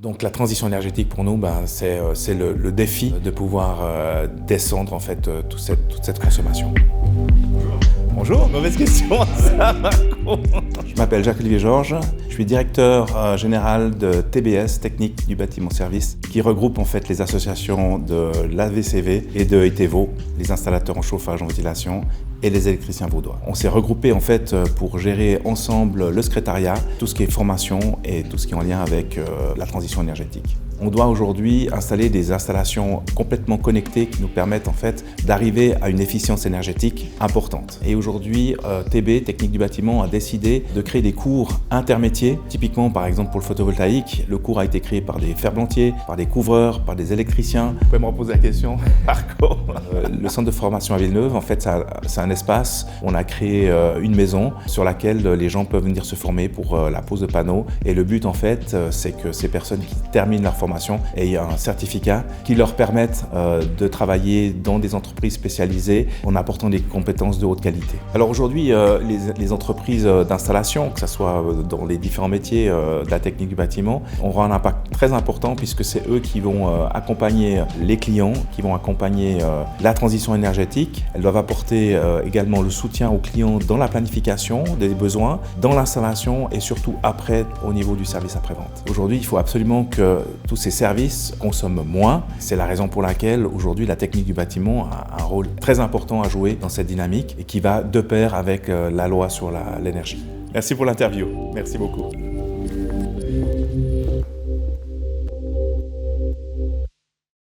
Donc la transition énergétique pour nous, c'est le défi de pouvoir descendre en fait toute cette consommation. Bonjour, mauvaise question, ça Marco. Je m'appelle Jacques-Olivier Georges, je suis directeur général de TBS, Technique du Bâtiment Service, qui regroupe en fait les associations de l'AVCV et de ETEVO, les installateurs en chauffage, en ventilation, et les électriciens vaudois. On s'est regroupés en fait pour gérer ensemble le secrétariat, tout ce qui est formation et tout ce qui est en lien avec la transition énergétique. On doit aujourd'hui installer des installations complètement connectées qui nous permettent en fait d'arriver à une efficience énergétique importante. Et aujourd'hui, TB, Technique du Bâtiment, a décidé de créer des cours intermétiers. Typiquement, par exemple, pour le photovoltaïque, le cours a été créé par des ferblantiers, par des couvreurs, par des électriciens. Vous pouvez me reposer la question, Marco? Le centre de formation à Villeneuve, en fait, c'est un espace où on a créé une maison sur laquelle les gens peuvent venir se former pour la pose de panneaux. Et le but, en fait, c'est que ces personnes qui terminent leur formation aient un certificat qui leur permette de travailler dans des entreprises spécialisées en apportant des compétences de haute qualité. Alors aujourd'hui, les entreprises d'installation, que ce soit dans les différents métiers de la technique du bâtiment, auront un impact très important puisque c'est eux qui vont accompagner les clients, qui vont accompagner la transition énergétique. Elles doivent apporter également le soutien aux clients dans la planification des besoins, dans l'installation et surtout après au niveau du service après-vente. Aujourd'hui, il faut absolument que tous ces services consomment moins. C'est la raison pour laquelle aujourd'hui la technique du bâtiment a un rôle très important à jouer dans cette dynamique et qui va de pair avec la loi sur l'énergie. Merci pour l'interview. Merci beaucoup.